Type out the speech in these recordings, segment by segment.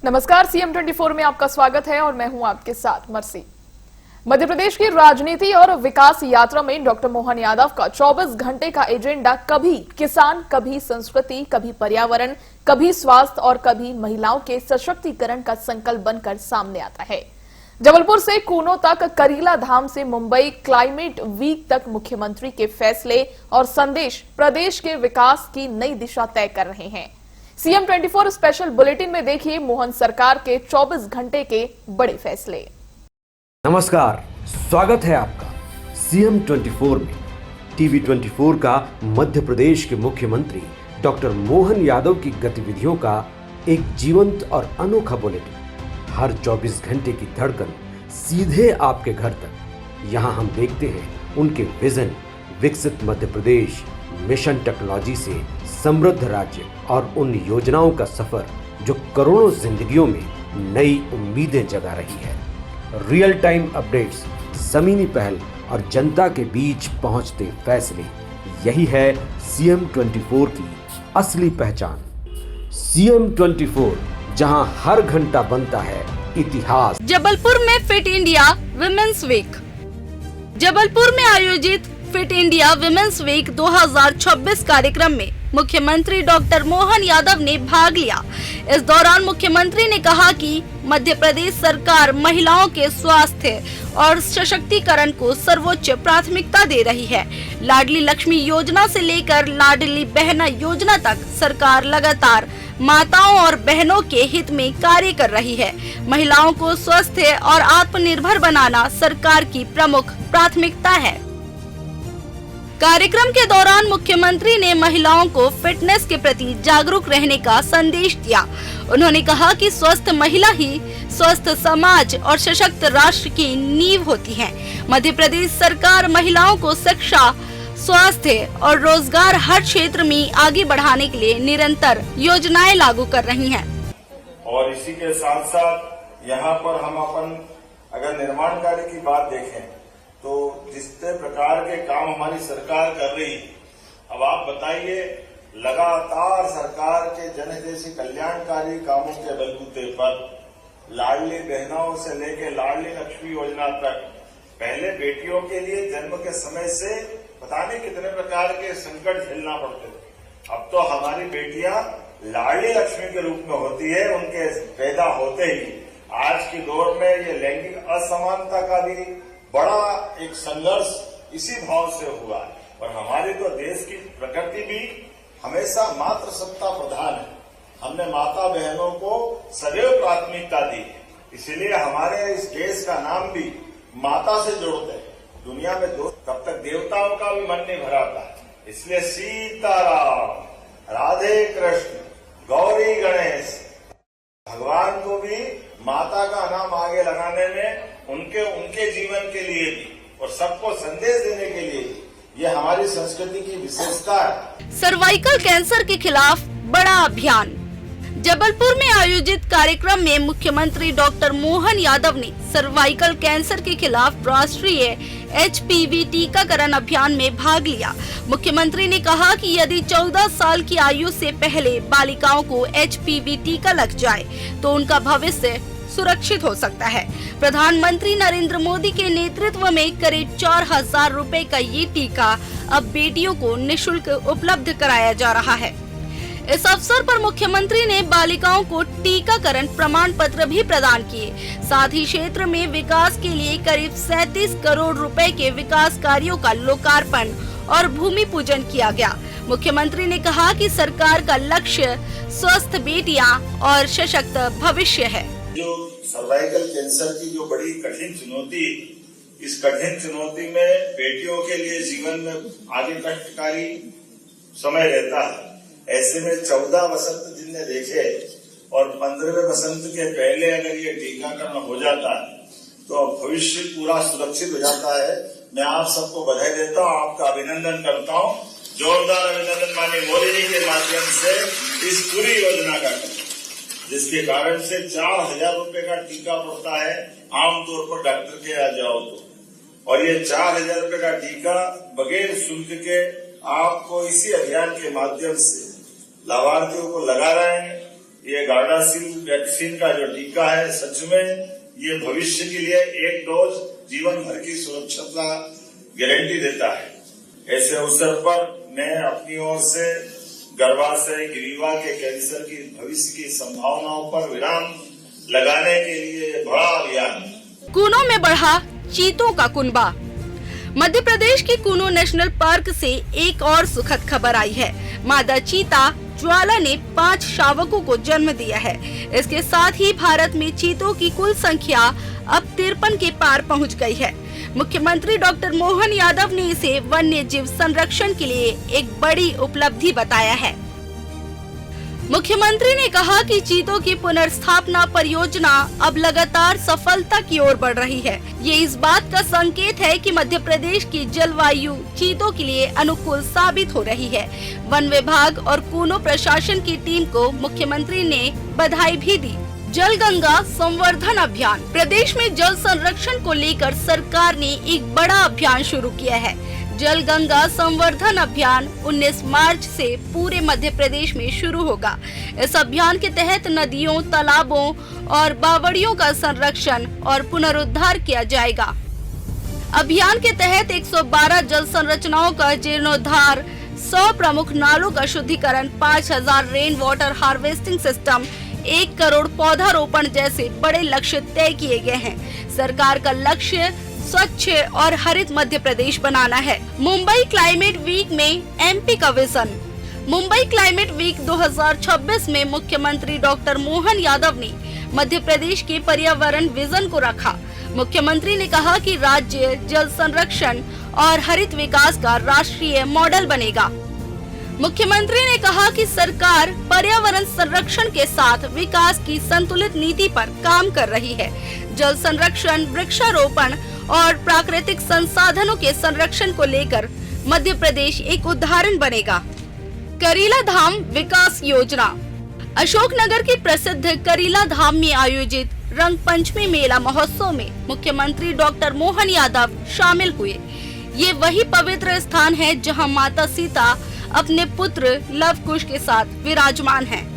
नमस्कार, सीएम 24 में आपका स्वागत है और मैं हूं आपके साथ मर्सी। मध्य प्रदेश की राजनीति और विकास यात्रा में डॉक्टर मोहन यादव का 24 घंटे का एजेंडा कभी किसान, कभी संस्कृति, कभी पर्यावरण, कभी स्वास्थ्य और कभी महिलाओं के सशक्तिकरण का संकल्प बनकर सामने आता है। जबलपुर से कूनो तक, करीला धाम से मुंबई क्लाइमेट वीक तक मुख्यमंत्री के फैसले और संदेश प्रदेश के विकास की नई दिशा तय कर रहे हैं। सीएम 24 स्पेशल बुलेटिन में देखिए मोहन सरकार के 24 घंटे के बड़े फैसले। नमस्कार, स्वागत है आपका सीएम 24 में। टीवी 24 का मध्य प्रदेश के मुख्यमंत्री डॉक्टर मोहन यादव की गतिविधियों का एक जीवंत और अनोखा बुलेटिन। हर 24 घंटे की धड़कन सीधे आपके घर तक। यहाँ हम देखते हैं उनके विजन, विकसित मध्य प्रदेश, मिशन टेक्नोलॉजी से समृद्ध राज्य और उन योजनाओं का सफर जो करोड़ों जिंदगियों में नई उम्मीदें जगा रही है। रियल टाइम अपडेट्स, जमीनी पहल और जनता के बीच पहुंचते फैसले, यही है सीएम 24 की असली पहचान। सीएम 24, जहां हर घंटा बनता है इतिहास। जबलपुर में fit India women's week. Jabalpur में आयोजित फिट इंडिया विमेंस वीक 2026 कार्यक्रम में मुख्यमंत्री डॉक्टर मोहन यादव ने भाग लिया। इस दौरान मुख्यमंत्री ने कहा कि मध्य प्रदेश सरकार महिलाओं के स्वास्थ्य और सशक्तिकरण को सर्वोच्च प्राथमिकता दे रही है। लाडली लक्ष्मी योजना से लेकर लाडली बहना योजना तक सरकार लगातार माताओं और बहनों के हित में कार्य कर रही है। महिलाओं को स्वस्थ और आत्मनिर्भर बनाना सरकार की प्रमुख प्राथमिकता है। कार्यक्रम के दौरान मुख्यमंत्री ने महिलाओं को फिटनेस के प्रति जागरूक रहने का संदेश दिया। उन्होंने कहा कि स्वस्थ महिला ही स्वस्थ समाज और सशक्त राष्ट्र की नींव होती है। मध्य प्रदेश सरकार महिलाओं को शिक्षा, स्वास्थ्य और रोजगार हर क्षेत्र में आगे बढ़ाने के लिए निरंतर योजनाएं लागू कर रही हैं। और इसी के साथ साथ यहाँ पर हम अपन अगर निर्माण कार्य की बात देखें तो जिस प्रकार के काम हमारी सरकार कर रही है, अब आप बताइए, लगातार सरकार के जनहितैषी कल्याणकारी कामों के बलबूते पर लाडली बहनों से लेकर लाडली लक्ष्मी योजना तक, पहले बेटियों के लिए जन्म के समय से पता नहीं कितने प्रकार के संकट झेलना पड़ते थे। अब तो हमारी बेटियां लाडली लक्ष्मी के रूप में होती है। उनके पैदा होते ही आज की दौर में ये लैंगिक असमानता का भी बड़ा एक संघर्ष इसी भाव से हुआ है। और हमारी तो देश की प्रकृति भी हमेशा मातृ सत्ता प्रधान है। हमने माता बहनों को सदैव प्राथमिकता दी है, इसीलिए हमारे इस देश का नाम भी माता से जोड़ते हैं। दुनिया में तब तक देवताओं का भी मन नहीं भरा था, इसलिए सीताराम, राधे कृष्ण, गौरी गणेश, भगवान को भी माता का नाम आगे लगाने में उनके जीवन के लिए भी और सबको संदेश देने के लिए भी, ये हमारी संस्कृति की विशेषता है। सर्वाइकल कैंसर के खिलाफ बड़ा अभियान। जबलपुर में आयोजित कार्यक्रम में मुख्यमंत्री डॉक्टर मोहन यादव ने सर्वाइकल कैंसर के खिलाफ राष्ट्रीय HPV टीकाकरण अभियान में भाग लिया। मुख्यमंत्री ने कहा कि यदि 14 साल की आयु से पहले बालिकाओं को HPV टीका लग जाए तो उनका भविष्य सुरक्षित हो सकता है। प्रधानमंत्री नरेंद्र मोदी के नेतृत्व में करीब 4000 रुपए का ये टीका अब बेटियों को निःशुल्क उपलब्ध कराया जा रहा है। इस अवसर पर मुख्यमंत्री ने बालिकाओं को टीकाकरण प्रमाण पत्र भी प्रदान किए। साथ ही क्षेत्र में विकास के लिए करीब 37 करोड़ रुपए के विकास कार्यों का लोकार्पण और भूमि पूजन किया गया। मुख्यमंत्री ने कहा कि सरकार का लक्ष्य स्वस्थ बेटियां और सशक्त भविष्य है। जो सर्वाइकल कैंसर की जो बड़ी कठिन चुनौती, इस कठिन चुनौती में बेटियों के लिए जीवन में आगे कष्टकारी समय रहता है। ऐसे में 14 वसंत जिनने देखे और 15वें वसंत के पहले अगर ये टीकाकरण हो जाता है तो भविष्य पूरा सुरक्षित हो जाता है। मैं आप सबको बधाई देता हूँ, आपका अभिनंदन करता हूँ। जोरदार अभिनंदन माननीय मोदी जी के माध्यम से इस पूरी योजना का, जिसके कारण से 4000 रुपए का टीका पड़ता है आमतौर पर डॉक्टर के यहाँ जाओ तो, और ये 4000 रुपए का टीका बगैर शुल्क के आपको इसी अभियान के माध्यम से लाभार्थियों को लगा रहे हैं। ये गार्डासिल वैक्सीन का जो टीका है, सच में ये भविष्य के लिए एक डोज जीवन भर की सुरक्षा का गारंटी देता है। ऐसे अवसर पर मैं अपनी ओर से गर्भाशय ग्रीवा के कैंसर की भविष्य की संभावनाओं पर विराम लगाने के लिए बड़ा अभियान। कूनो में बढ़ा चीतों का कुनबा। मध्य प्रदेश के कूनो नेशनल पार्क से एक और सुखद खबर आई है। मादा चीता ज्वाला ने 5 शावकों को जन्म दिया है। इसके साथ ही भारत में चीतों की कुल संख्या अब 53 के पार पहुंच गई है। मुख्यमंत्री डॉक्टर मोहन यादव ने इसे वन्य जीव संरक्षण के लिए एक बड़ी उपलब्धि बताया है। मुख्यमंत्री ने कहा कि चीतों की पुनर्स्थापना परियोजना अब लगातार सफलता की ओर बढ़ रही है। ये इस बात का संकेत है कि मध्य प्रदेश की जलवायु चीतों के लिए अनुकूल साबित हो रही है। वन विभाग और कूनो प्रशासन की टीम को मुख्यमंत्री ने बधाई भी दी। जल गंगा संवर्धन अभियान। प्रदेश में जल संरक्षण को लेकर सरकार ने एक बड़ा अभियान शुरू किया है। जल गंगा संवर्धन अभियान 19 मार्च से पूरे मध्य प्रदेश में शुरू होगा। इस अभियान के तहत नदियों, तालाबों और बावड़ियों का संरक्षण और पुनरुद्धार किया जाएगा। अभियान के तहत 112 जल संरचनाओं का जीर्णोद्धार, 100 प्रमुख नालों का शुद्धिकरण, 5000 rain water harvesting system, 1 crore पौधारोपण जैसे बड़े लक्ष्य तय किए गए हैं। सरकार का लक्ष्य स्वच्छ और हरित मध्य प्रदेश बनाना है। मुंबई क्लाइमेट वीक में एमपी का विजन। मुंबई क्लाइमेट वीक 2026 में मुख्यमंत्री डॉक्टर मोहन यादव ने मध्य प्रदेश के पर्यावरण विजन को रखा। मुख्यमंत्री ने कहा कि राज्य जल संरक्षण और हरित विकास का राष्ट्रीय मॉडल बनेगा। मुख्यमंत्री ने कहा कि सरकार पर्यावरण संरक्षण के साथ विकास की संतुलित नीति पर काम कर रही है। जल संरक्षण, वृक्षारोपण और प्राकृतिक संसाधनों के संरक्षण को लेकर मध्य प्रदेश एक उदाहरण बनेगा। करीला धाम विकास योजना। अशोकनगर के प्रसिद्ध करीला धाम में आयोजित रंग पंचमी मेला महोत्सव में मुख्यमंत्री डॉक्टर मोहन यादव शामिल हुए। ये वही पवित्र स्थान है जहां माता सीता अपने पुत्र लव कुश के साथ विराजमान हैं।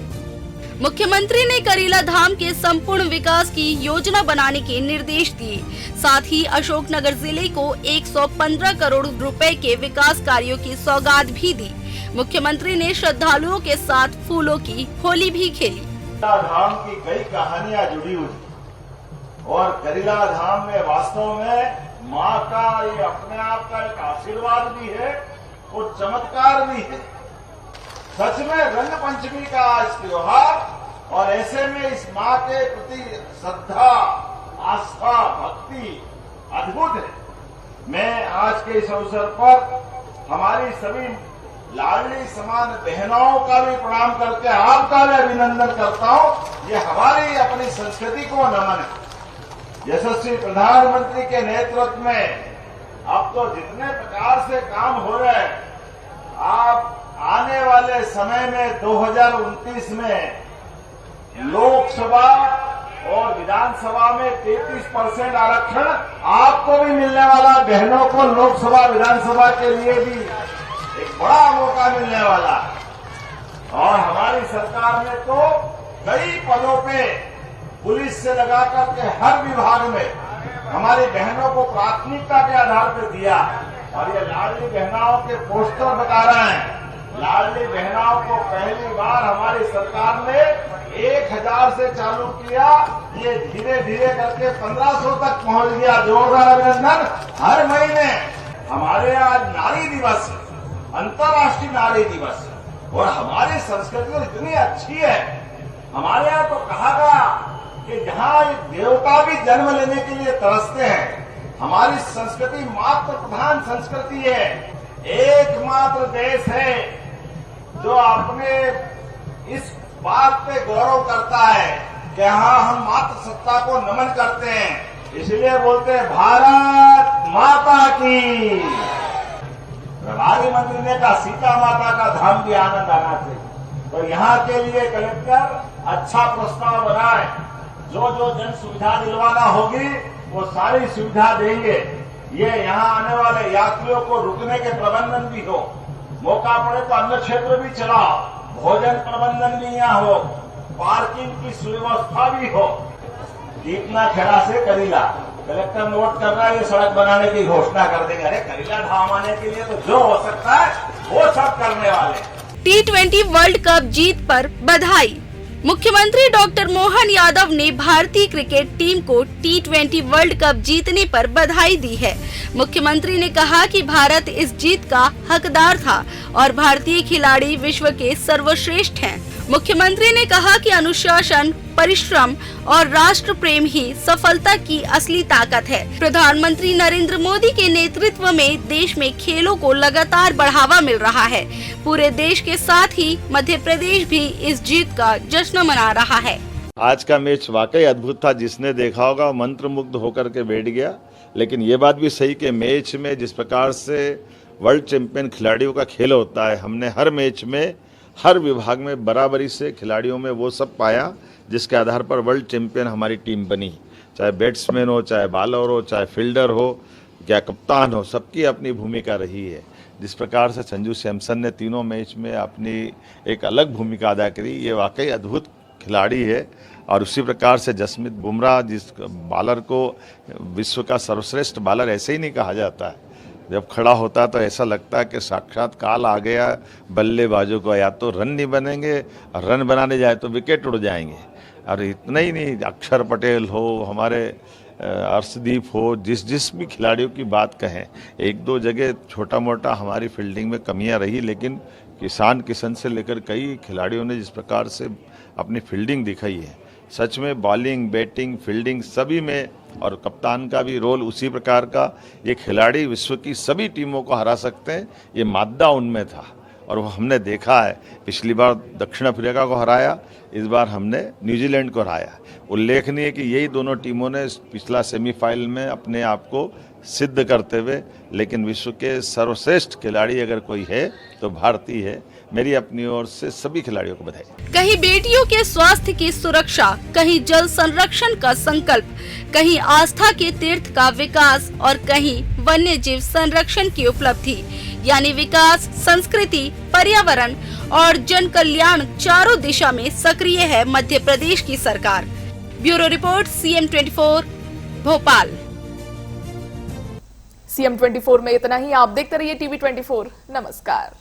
मुख्यमंत्री ने करीला धाम के संपूर्ण विकास की योजना बनाने के निर्देश दिए। साथ ही अशोकनगर जिले को 115 करोड़ रुपए के विकास कार्यों की सौगात भी दी। मुख्यमंत्री ने श्रद्धालुओं के साथ फूलों की होली भी खेली। करीला धाम की कई कहानियां जुड़ी हुई और करीला धाम में वास्तव में माँ का ये अपने आप का एक आशीर्वाद भी है और चमत्कार भी है। सच में रंग पंचमी का आज त्योहार और ऐसे में इस माँ के प्रति श्रद्धा, आस्था, भक्ति अद्भुत है। मैं आज के इस अवसर पर हमारी सभी लाडली समान बहनों का भी प्रणाम करके आपका भी अभिनंदन करता हूँ। ये हमारी अपनी संस्कृति को नमन है। यशस्वी प्रधानमंत्री के नेतृत्व में अब तो जितने प्रकार से काम हो रहे हैं, आप आने वाले समय में 2029 में लोकसभा और विधानसभा में 33% आरक्षण आपको भी मिलने वाला। बहनों को लोकसभा विधानसभा के लिए भी एक बड़ा मौका मिलने वाला। और हमारी सरकार ने तो कई पदों पे पुलिस से लगाकर के हर विभाग में हमारी बहनों को प्राथमिकता के आधार पर दिया। और ये लाडली बहनाओं के पोस्टर बता रहे हैं। लाडली बहनाओं को पहली बार हमारी सरकार ने 1000 से चालू किया, ये धीरे धीरे करके 1500 तक पहुंच गया। जोरदार अभिनंदन। हर महीने हमारे आज नारी दिवस, अंतर्राष्ट्रीय नारी दिवस, और हमारी संस्कृति इतनी अच्छी है। हमारे यहाँ तो कहा गया कि जहाँ देवता भी जन्म लेने के लिए तरसते हैं। हमारी संस्कृति मातृ प्रधान संस्कृति है। एकमात्र देश है जो अपने इस बात पे गौरव करता है कि हाँ, हम मातृ सत्ता को नमन करते हैं। इसलिए बोलते हैं भारत माता की। प्रभारी मंत्री ने कहा सीता माता का धाम भी आनंद आना चाहिए। तो यहाँ के लिए कलेक्टर अच्छा प्रस्ताव बनाए। जो जो जन सुविधा दिलवाना होगी वो सारी सुविधा देंगे। ये यहाँ आने वाले यात्रियों को रुकने के प्रबंधन भी हो, मौका पड़े तो अन्य क्षेत्र भी चलाओ, भोजन प्रबंधन भी यहाँ हो, पार्किंग की सुव्यवस्था भी हो। इतना खेड़ा से करीला कलेक्टर नोट कर रहा है, ये सड़क बनाने की घोषणा कर देंगे। अरे करीला धाम आने के लिए तो जो हो सकता है वो सब करने वाले। T20 वर्ल्ड कप जीत पर बधाई। मुख्यमंत्री डॉक्टर मोहन यादव ने भारतीय क्रिकेट टीम को T20 वर्ल्ड कप जीतने पर बधाई दी है। मुख्यमंत्री ने कहा कि भारत इस जीत का हकदार था और भारतीय खिलाड़ी विश्व के सर्वश्रेष्ठ हैं। मुख्यमंत्री ने कहा कि अनुशासन, परिश्रम और राष्ट्र प्रेम ही सफलता की असली ताकत है। प्रधानमंत्री नरेंद्र मोदी के नेतृत्व में देश में खेलों को लगातार बढ़ावा मिल रहा है। पूरे देश के साथ ही मध्य प्रदेश भी इस जीत का जश्न मना रहा है। आज का मैच वाकई अद्भुत था। जिसने देखा होगा मंत्रमुग्ध होकर के बैठ गया। लेकिन ये बात भी सही कि मैच में जिस प्रकार से वर्ल्ड चैंपियन खिलाड़ियों का खेल होता है, हमने हर मैच में हर विभाग में बराबरी से खिलाड़ियों में वो सब पाया जिसके आधार पर वर्ल्ड चैंपियन हमारी टीम बनी। चाहे बैट्समैन हो, चाहे बॉलर हो, चाहे फील्डर हो, या कप्तान हो, सबकी अपनी भूमिका रही है। जिस प्रकार से संजू सैमसन ने तीनों मैच में अपनी एक अलग भूमिका अदा करी, ये वाकई अद्भुत खिलाड़ी है। और उसी प्रकार से जसप्रीत बुमराह, जिस बॉलर को विश्व का सर्वश्रेष्ठ बॉलर ऐसे ही नहीं कहा जाता है, जब खड़ा होता है तो ऐसा लगता है कि साक्षात काल आ गया बल्लेबाजों को। या तो रन नहीं बनेंगे, और रन बनाने जाए तो विकेट उड़ जाएंगे। और इतना ही नहीं, अक्षर पटेल हो, हमारे अर्शदीप हो, जिस भी खिलाड़ियों की बात कहें, एक दो जगह छोटा मोटा हमारी फील्डिंग में कमियां रही, लेकिन किशन से लेकर कई खिलाड़ियों ने जिस प्रकार से अपनी फील्डिंग दिखाई है, सच में बॉलिंग, बैटिंग, फील्डिंग सभी में, और कप्तान का भी रोल उसी प्रकार का। ये खिलाड़ी विश्व की सभी टीमों को हरा सकते हैं, ये मादा उनमें था। और वो हमने देखा है, पिछली बार दक्षिण अफ्रीका को हराया, इस बार हमने न्यूजीलैंड को हराया। उल्लेखनीय है कि यही दोनों टीमों ने पिछला सेमीफाइनल में अपने आप को सिद्ध करते हुए, लेकिन विश्व के सर्वश्रेष्ठ खिलाड़ी अगर कोई है तो भारतीय है। मेरी अपनी ओर से सभी खिलाड़ियों को बधाई। कहीं बेटियों के स्वास्थ्य की सुरक्षा, कहीं जल संरक्षण का संकल्प, कहीं आस्था के तीर्थ का विकास और कहीं वन्य जीव संरक्षण की उपलब्धि, यानी विकास, संस्कृति, पर्यावरण और जन कल्याण चारों दिशा में सक्रिय है मध्य प्रदेश की सरकार। Bureau report, CM24 Bhopal. CM24 में इतना ही। आप देखते रहिए TV24। नमस्कार।